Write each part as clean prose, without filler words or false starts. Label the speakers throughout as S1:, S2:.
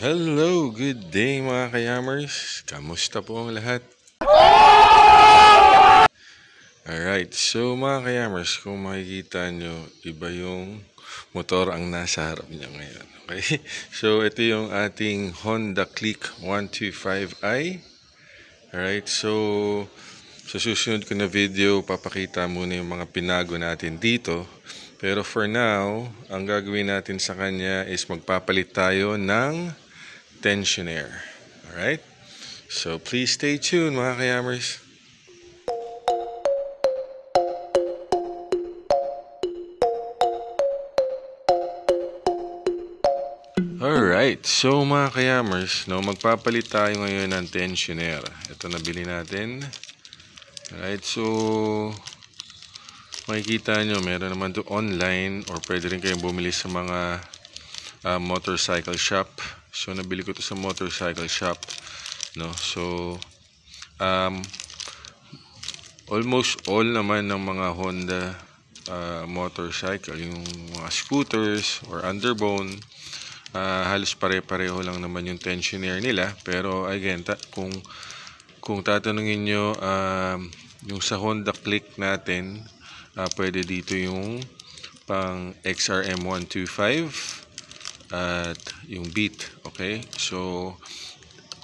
S1: Hello, good day mga kayamers. Kamusta po ang lahat? Alright, so mga kayamers, kung makikita nyo, iba yung motor ang nasa harap niya ngayon. Okay? So ito yung ating Honda Click 125i. Alright, so sa susunod ko na video, papakita muna yung mga pinago natin dito. Pero for now, ang gagawin natin sa kanya is magpapalit tayo ng tensioner. Alright? So please stay tuned mga kayamers. Alright, so mga kayamers, no, magpapalit tayo ngayon ng tensioner. Ito nabili natin. Alright, so makikita nyo, meron naman to online or pwede rin kayong bumili sa mga motorcycle shop. So nabili ko to sa motorcycle shop, no. So almost all naman ng mga Honda motorcycle, yung mga scooters or underbone, halos pare-pareho lang naman yung tensioner nila. Pero again, kung tatanungin nyo, yung sa Honda Click natin, pwede dito yung pang XRM 125 at yung Beat. Okay, so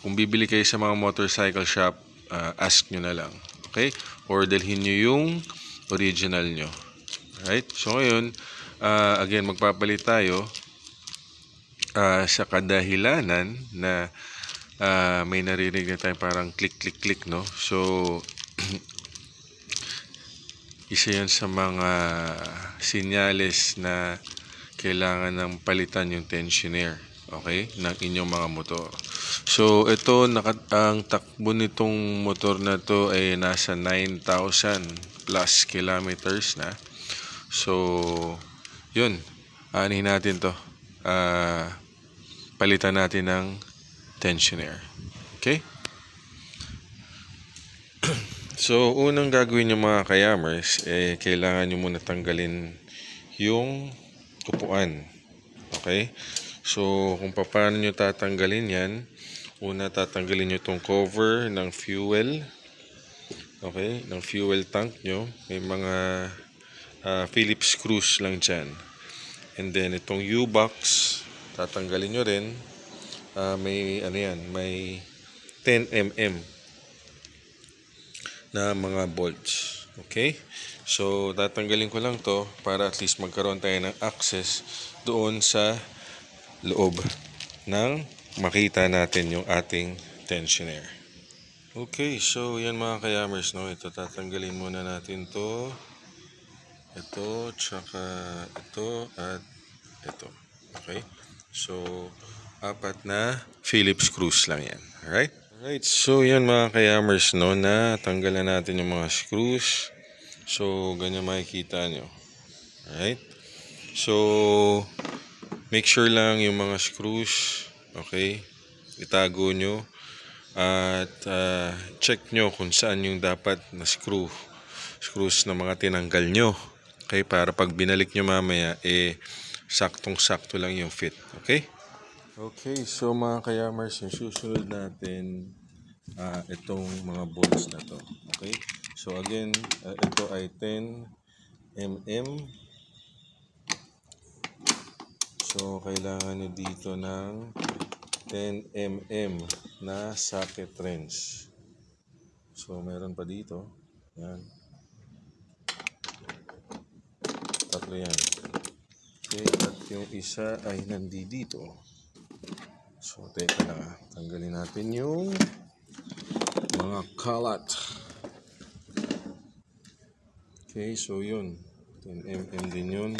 S1: kung bibili kayo sa mga motorcycle shop, ask nyo na lang, okay, or dalhin nyo yung original nyo. Alright, so ngayon again, magpapalit tayo sa kadahilanan na may naririnig na tayo parang click click click, no. So isa yan sa mga sinyales na kailangan ng palitan yung tensioner, okay, ng inyong mga motor. So ito, ang takbo nitong motor na to ay nasa 9,000 plus kilometers na. So yun, aanihin natin to, palitan natin ng tensioner. Okay? So unang gagawin nyo mga kayamers, kailangan nyo muna tanggalin yung upuan. Okay? So kung paano nyo tatanggalin yan, una tatanggalin nyo itong cover ng fuel. Okay? Ng fuel tank nyo. May mga Phillips screws lang dyan. And then itong U-box, tatanggalin nyo rin. May ano yan, may 10mm na mga bolts. Okay? So tatanggalin ko lang to para at least magkaroon tayo ng access doon sa loob ng makita natin yung ating tensioner. Okay, so yan mga kayamers, no, ito tatanggalin muna natin to, ito, tsaka ito at ito. Okay, so apat na Phillips screws lang yan. Alright? Alright, so yan mga kayamers, no, na tanggalan natin yung mga screws. So ganyan makikita nyo. Alright, so make sure lang yung mga screws, okay, itago nyo at check nyo kung saan yung dapat na screws na mga tinanggal nyo, okay, para pag binalik nyo mamaya, saktong-sakto lang yung fit. Okay? Okay, so mga kayamers, yung susunod natin, itong mga bolts na to. Okay? So again, ito ay 10mm. So kailangan nyo dito ng 10mm na socket wrench. So meron pa dito. Yan. Tatlo yan. Okay, at yung isa ay nandito. So teka lang, tanggalin natin yung mga kalat. Okay, so yun, 10mm din yun.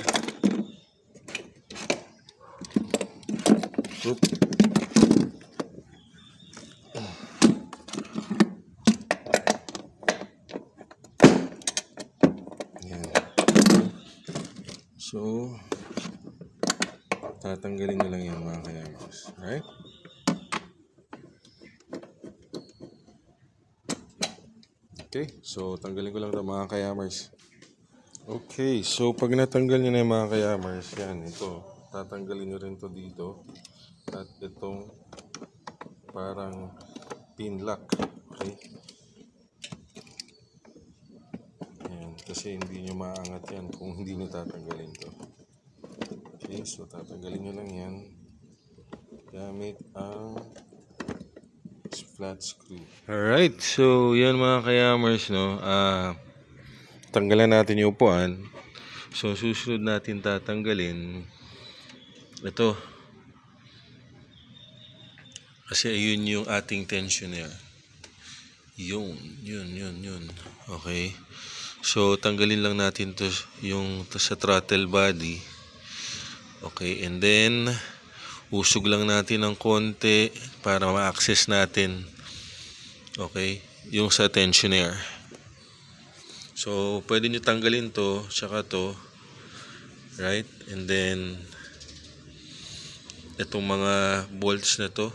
S1: Oop. Yan. So tatanggalin nyo lang yan mga kayamers. Alright? Okay, so tanggalin ko lang ito mga kayamers. Okay, so pag natanggal nyo na yung mga kayamers, yan, ito, tatanggalin nyo rin to dito. At itong parang pin lock. Okay? Ayan, kasi hindi nyo maangat yan kung hindi nyo tatanggalin to. Okay, so tatanggalin nyo lang yan gamit ang flat screw. Alright, so yan mga kayamers, no? Tanggalan natin yung upuan. So susunod natin tatanggalin ito. Kasi yun yung ating tensioner. Yun. Okay. So tanggalin lang natin to sa throttle body. Okay, and then usog lang natin ng konti para ma-access natin. Okay, yung sa tensioner. So pwede nyo tanggalin to, tsaka to. Right? And then itong mga bolts na to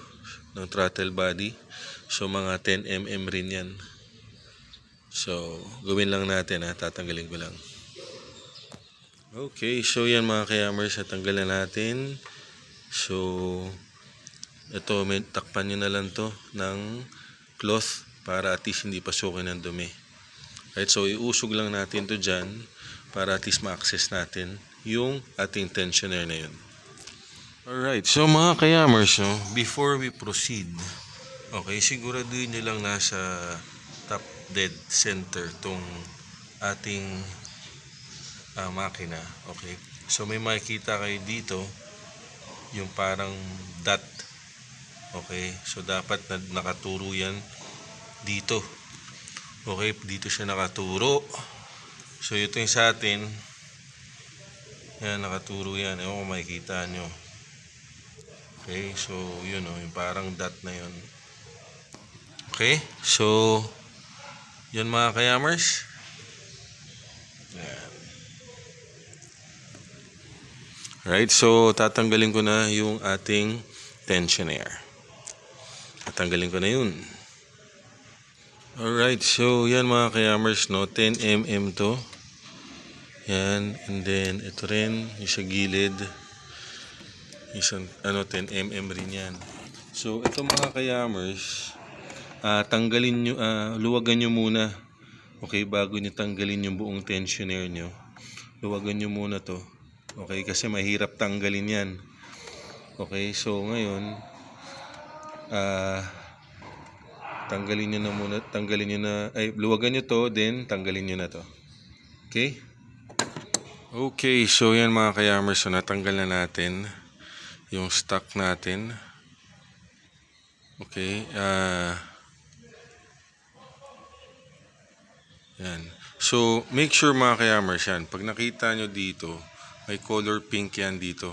S1: ng throttle body. So mga 10mm rin yan. So gawin lang natin, tatanggalin ko lang. Okay, so yan mga kayamers, tanggalan natin. So ito, takpan nyo na lang to ng cloth para at least hindi pasukin ng dumi. Right, so iusog lang natin to dyan para at least ma-access natin yung ating tensioner na yun. Alright, so mga kayamers, no, before we proceed, okay, siguraduhin nyo lang nasa top dead center tong ating makina. Okay, so may makikita kayo dito yung parang dot. Okay, so dapat nakaturo yan dito. Okay, dito siya nakaturo. So ito yung sa atin, yan, nakaturo yan. Ewan kung makikita nyo. Okay, so yun, yung parang dot na yun. Okay, so yun mga kayamers. Yan. Right, so tatanggalin ko na yung ating tensioner. Tatanggalin ko na yun. Alright, so yan mga kayamers, no, 10mm to. Yan, and then ito rin yung sa gilid. Isang 10mm rin yan. So ito mga kayamers, tanggalin nyo, luwagan nyo muna. Okay, bago nyo tanggalin yung buong tensioner nyo, luwagan nyo muna to. Okay, kasi mahirap tanggalin yan. Okay, so ngayon tanggalin nyo na muna, luwagan nyo to, then tanggalin nyo na to. Okay? Okay, so yan mga kayamers, so natanggal na natin yung stock natin. Okay, yan. So make sure mga kayamers yan, pag nakita nyo dito, may color pink yan dito.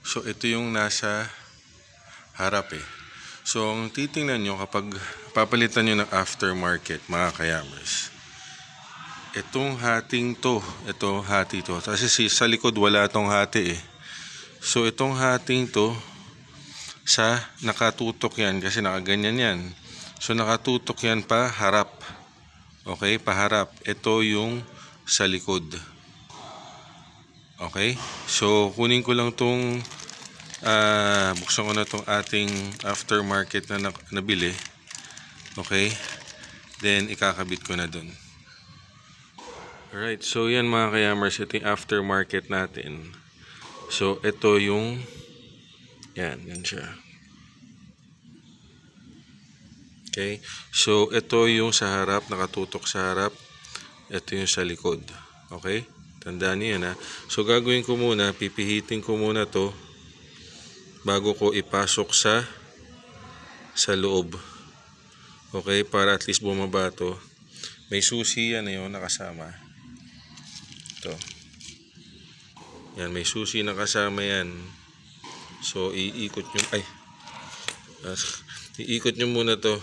S1: So ito yung nasa harap So ang titingnan nyo kapag papalitan nyo ng aftermarket mga kayamers, itong hating to, ito hati to. Kasi sa likod wala tong hati So itong hating to, nakatutok yan kasi nakaganyan yan. So nakatutok yan pa harap. Okay, paharap. Ito yung sa likod. Okay, so kunin ko lang tong buksan ko na tong ating aftermarket na nabili. Okay, then ikakabit ko na dun. Alright, so yan mga kayamers, ito yung aftermarket natin. So ito yung yan siya. Okay, so ito yung sa harap, nakatutok sa harap. Ito yung sa likod. Okay, tandaan niyo yan So gagawin ko muna, pipihitin ko muna to bago ko ipasok sa loob. Okay, para at least bumaba to. May susi yan yun nakasama. Ito. Yan, may susi nakasama yan. So iikot nyo muna to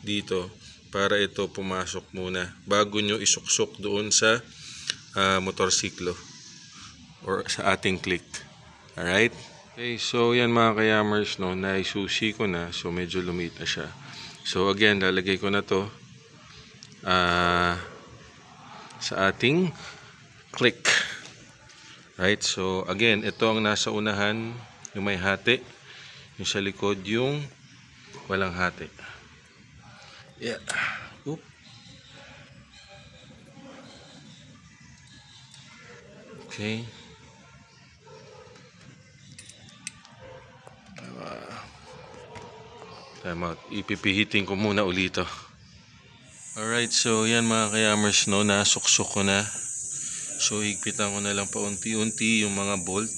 S1: dito para ito pumasok muna bago nyo isuksok doon sa motorsiklo or sa ating click. Alright? Okay, so yan mga kayamers, no, naisusi ko na, so medyo lumit na siya. So again, lalagay ko na to sa ating click. Right, so again, ito ang nasa unahan, yung may hati, yung sa likod yung walang hati. Yeah. Oop. Okay. Time out. Ipipihitin ko muna ulit ito. Alright, so yan mga kayamers, no, nasuksok ko na. So higpitan ko na lang paunti-unti yung mga bolt.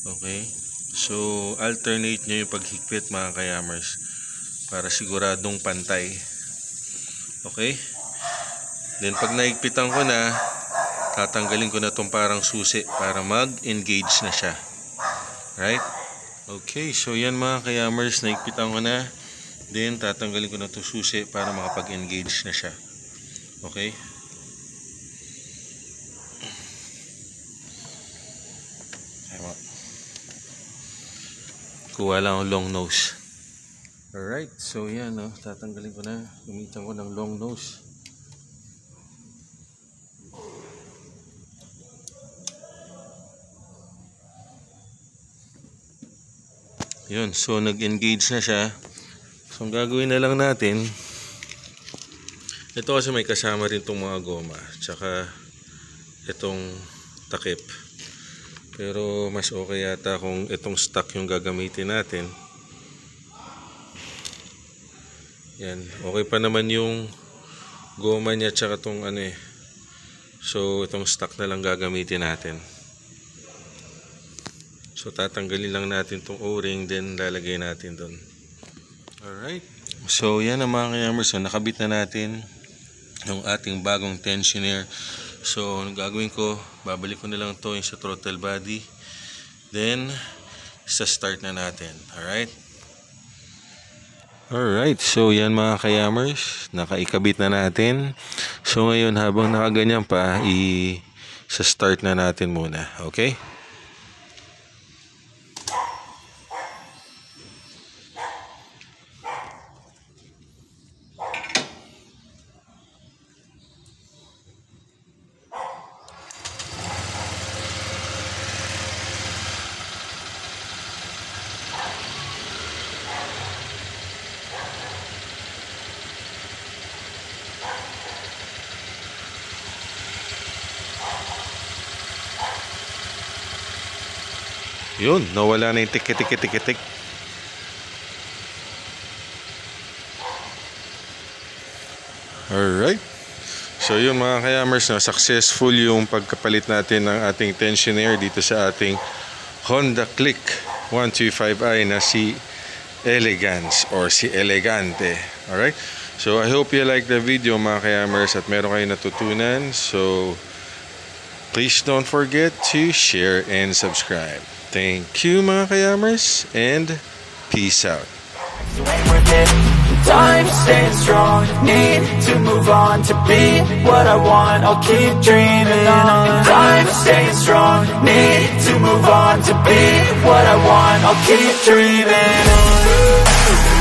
S1: Okay. So alternate nyo yung paghigpit mga kayamers para siguradong pantay. Okay. Then pag nahigpitan ko na, tatanggalin ko na itong parang susi para mag-engage na siya. Right? Okay, so yan mga kayamers, nahigpitan ko na. Then tatanggalin ko na itong susi para makapag-engage na siya. Okay? Kuha lang ang long nose. Alright, so yan, no? Tatanggalin ko na. Gamitan ko ng long nose. Yun, so nag-engage na siya. So ang gagawin na lang natin, ito kasi may kasama rin itong mga goma, tsaka itong takip. Pero mas okay yata kung itong stock yung gagamitin natin. Yan, okay pa naman yung goma niya tsaka itong ano eh. So itong stock na lang gagamitin natin. So tatanggalin lang natin itong o-ring, then lalagay natin doon. Alright, so yan ang mga kayamers. So nakabit na natin yung ating bagong tensioner. So, ang gagawin ko, babalik ko na lang ito yung sa throttle body. Then, sa start na natin. Alright? Alright, so yan mga kayamers. Nakaikabit na natin. So, ngayon habang nakaganyan pa, sa start na natin muna. Okay? Yun, nawala na yung tik-tik-tik-tik. Alright. So yun mga kayamers, na successful yung pagkapalit natin ng ating tensioner dito sa ating Honda Click 125i na si Elegance or si Elegante. Alright. So I hope you like the video mga kayamers at meron kayo natutunan. So please don't forget to share and subscribe. Thank you mga kayamers and peace out.
S2: Time staying strong, need to move on to be what I want. I'll keep dreaming on. Time staying strong, need to move on to be what I want. I'll keep dreaming on.